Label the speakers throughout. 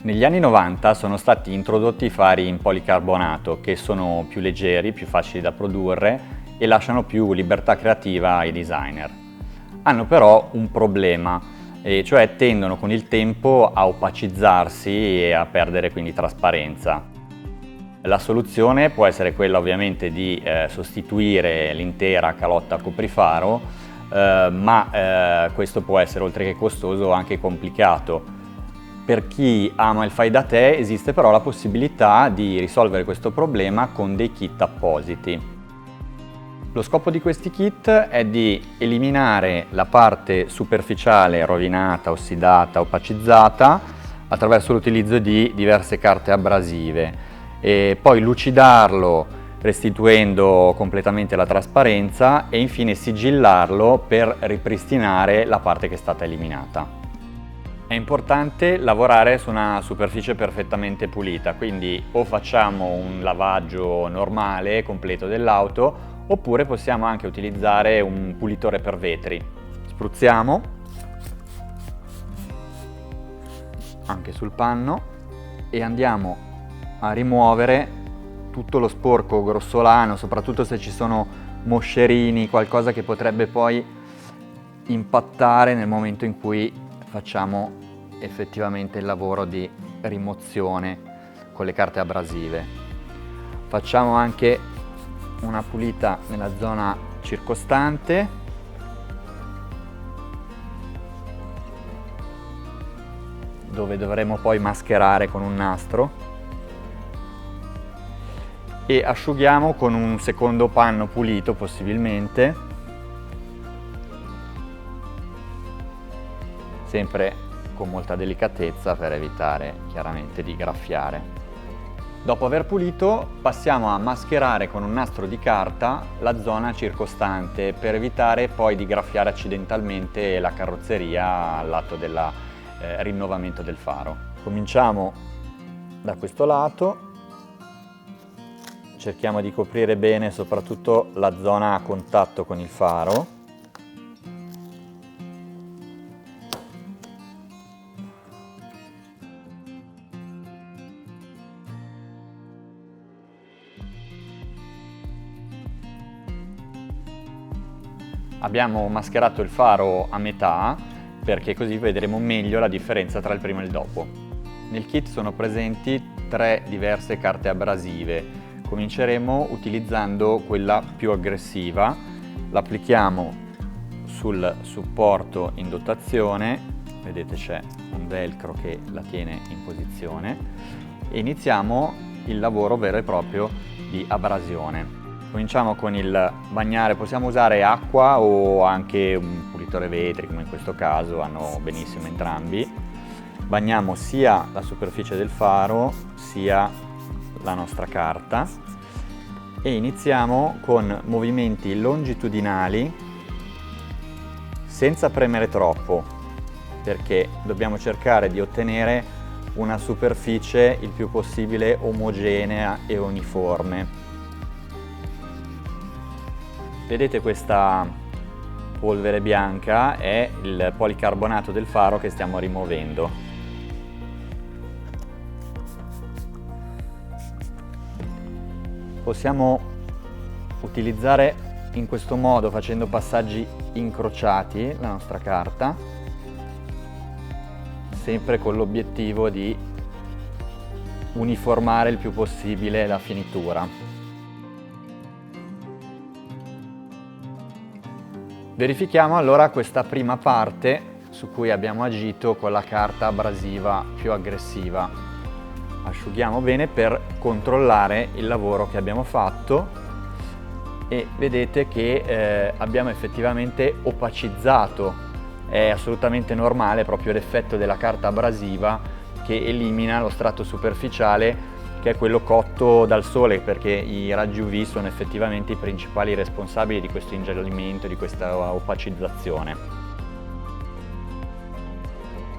Speaker 1: Negli anni 90 sono stati introdotti i fari in policarbonato che sono più leggeri, più facili da produrre e lasciano più libertà creativa ai designer. Hanno però un problema, cioè tendono con il tempo a opacizzarsi e a perdere quindi trasparenza. La soluzione può essere quella ovviamente di sostituire l'intera calotta coprifaro, ma questo può essere oltre che costoso anche complicato. Per chi ama il fai da te esiste però la possibilità di risolvere questo problema con dei kit appositi. Lo scopo di questi kit è di eliminare la parte superficiale rovinata, ossidata, opacizzata attraverso l'utilizzo di diverse carte abrasive e poi lucidarlo restituendo completamente la trasparenza e infine sigillarlo per ripristinare la parte che è stata eliminata. È importante lavorare su una superficie perfettamente pulita, quindi o facciamo un lavaggio normale, completo dell'auto, oppure possiamo anche utilizzare un pulitore per vetri. Spruzziamo anche sul panno e andiamo a rimuovere tutto lo sporco grossolano, soprattutto se ci sono moscerini, qualcosa che potrebbe poi impattare nel momento in cui facciamo effettivamente il lavoro di rimozione con le carte abrasive. Facciamo anche una pulita nella zona circostante dove dovremo poi mascherare con un nastro e asciughiamo con un secondo panno pulito possibilmente, sempre con molta delicatezza per evitare chiaramente di graffiare. Dopo aver pulito passiamo a mascherare con un nastro di carta la zona circostante per evitare poi di graffiare accidentalmente la carrozzeria al lato del rinnovamento del faro. Cominciamo da questo lato, cerchiamo di coprire bene soprattutto la zona a contatto con il faro. Abbiamo mascherato il faro a metà perché così vedremo meglio la differenza tra il prima e il dopo. Nel kit sono presenti 3 diverse carte abrasive. Cominceremo utilizzando quella più aggressiva, l'applichiamo sul supporto in dotazione, vedete c'è un velcro che la tiene in posizione e iniziamo il lavoro vero e proprio di abrasione. Cominciamo con il bagnare, possiamo usare acqua o anche un pulitore vetri come in questo caso, vanno benissimo entrambi. Bagniamo sia la superficie del faro sia la nostra carta e iniziamo con movimenti longitudinali senza premere troppo perché dobbiamo cercare di ottenere una superficie il più possibile omogenea e uniforme. Vedete questa polvere bianca è il policarbonato del faro che stiamo rimuovendo. Possiamo utilizzare in questo modo, facendo passaggi incrociati, la nostra carta, sempre con l'obiettivo di uniformare il più possibile la finitura. Verifichiamo allora questa prima parte su cui abbiamo agito con la carta abrasiva più aggressiva. Asciughiamo bene per controllare il lavoro che abbiamo fatto e vedete che abbiamo effettivamente opacizzato. È assolutamente normale proprio l'effetto della carta abrasiva che elimina lo strato superficiale che è quello cotto dal sole, perché i raggi UV sono effettivamente i principali responsabili di questo ingiallimento, di questa opacizzazione.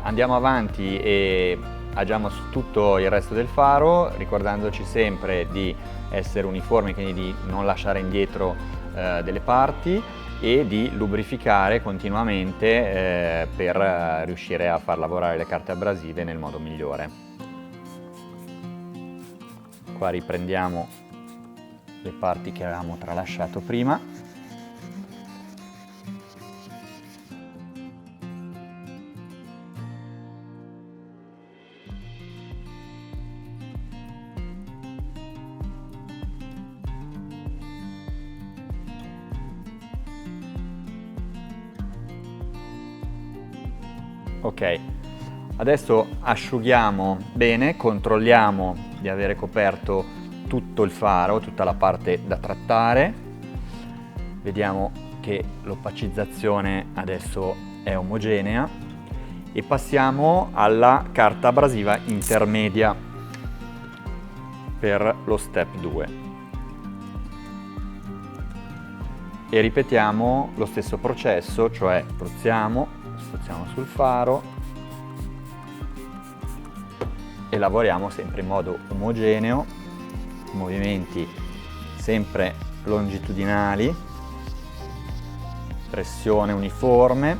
Speaker 1: Andiamo avanti e agiamo su tutto il resto del faro, ricordandoci sempre di essere uniformi, quindi di non lasciare indietro delle parti e di lubrificare continuamente per riuscire a far lavorare le carte abrasive nel modo migliore. Qua riprendiamo le parti che avevamo tralasciato prima. Ok, adesso asciughiamo bene, controlliamo di avere coperto tutto il faro, tutta la parte da trattare. Vediamo che l'opacizzazione adesso è omogenea e passiamo alla carta abrasiva intermedia per lo step 2 e ripetiamo lo stesso processo, cioè spruzziamo sul faro e lavoriamo sempre in modo omogeneo, movimenti sempre longitudinali, pressione uniforme.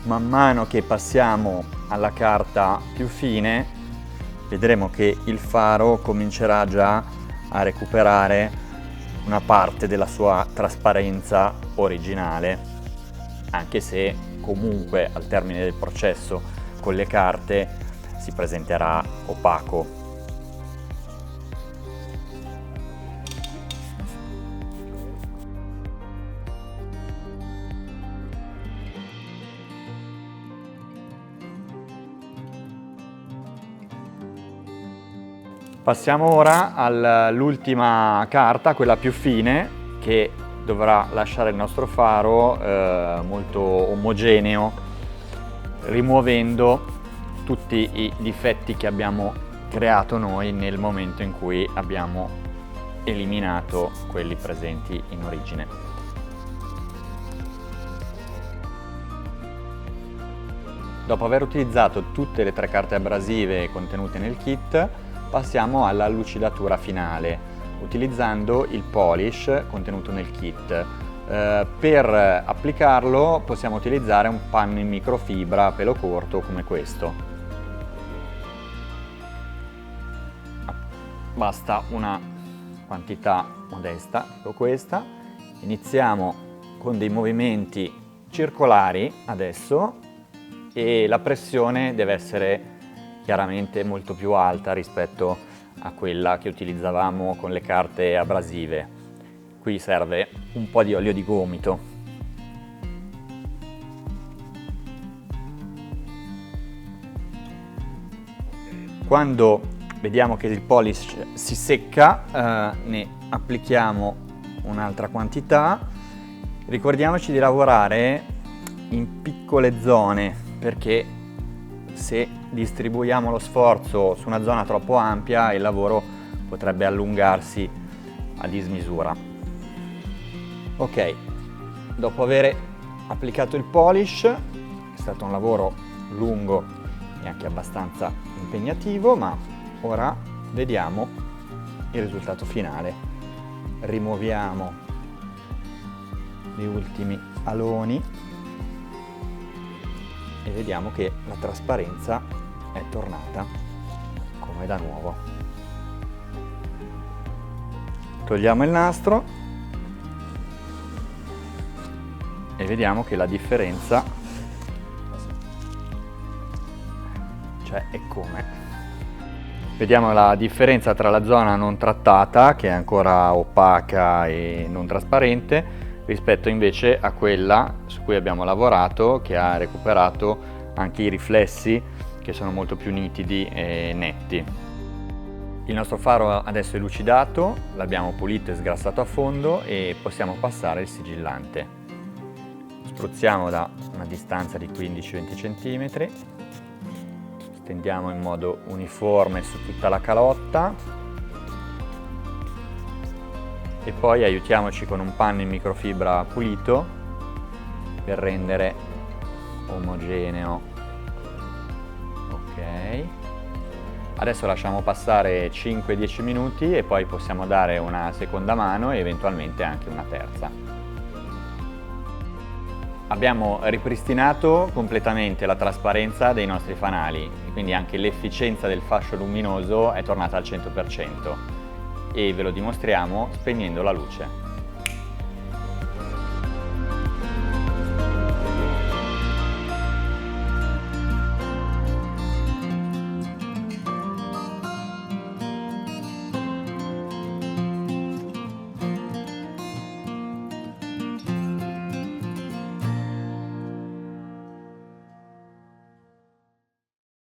Speaker 1: Man mano che passiamo alla carta più fine vedremo che il faro comincerà già a recuperare una parte della sua trasparenza originale, anche se comunque al termine del processo con le carte si presenterà opaco. Passiamo ora all'ultima carta, quella più fine, che dovrà lasciare il nostro faro molto omogeneo, rimuovendo tutti i difetti che abbiamo creato noi nel momento in cui abbiamo eliminato quelli presenti in origine. Dopo aver utilizzato tutte le 3 carte abrasive contenute nel kit, passiamo alla lucidatura finale, utilizzando il polish contenuto nel kit. Per applicarlo possiamo utilizzare un panno in microfibra a pelo corto come questo. Basta una quantità modesta, come questa. Iniziamo con dei movimenti circolari adesso e la pressione deve essere chiaramente molto più alta rispetto a quella che utilizzavamo con le carte abrasive. Qui serve un po' di olio di gomito. Quando vediamo che il polish si secca, ne applichiamo un'altra quantità. Ricordiamoci di lavorare in piccole zone, perché se distribuiamo lo sforzo su una zona troppo ampia il lavoro potrebbe allungarsi a dismisura. Ok, dopo aver applicato il polish, è stato un lavoro lungo e anche abbastanza impegnativo, ma ora vediamo il risultato finale. Rimuoviamo gli ultimi aloni e vediamo che la trasparenza è tornata come da nuovo. Togliamo il nastro e vediamo che la differenza è come. Vediamo la differenza tra la zona non trattata, che è ancora opaca e non trasparente, rispetto invece a quella su cui abbiamo lavorato, che ha recuperato anche i riflessi, che sono molto più nitidi e netti. Il nostro faro adesso è lucidato, l'abbiamo pulito e sgrassato a fondo e possiamo passare il sigillante. Spruzziamo da una distanza di 15-20 cm, stendiamo in modo uniforme su tutta la calotta e poi aiutiamoci con un panno in microfibra pulito per rendere omogeneo. Ok, adesso lasciamo passare 5-10 minuti e poi possiamo dare una seconda mano e eventualmente anche una terza. Abbiamo ripristinato completamente la trasparenza dei nostri fanali, quindi anche l'efficienza del fascio luminoso è tornata al 100% e ve lo dimostriamo spegnendo la luce.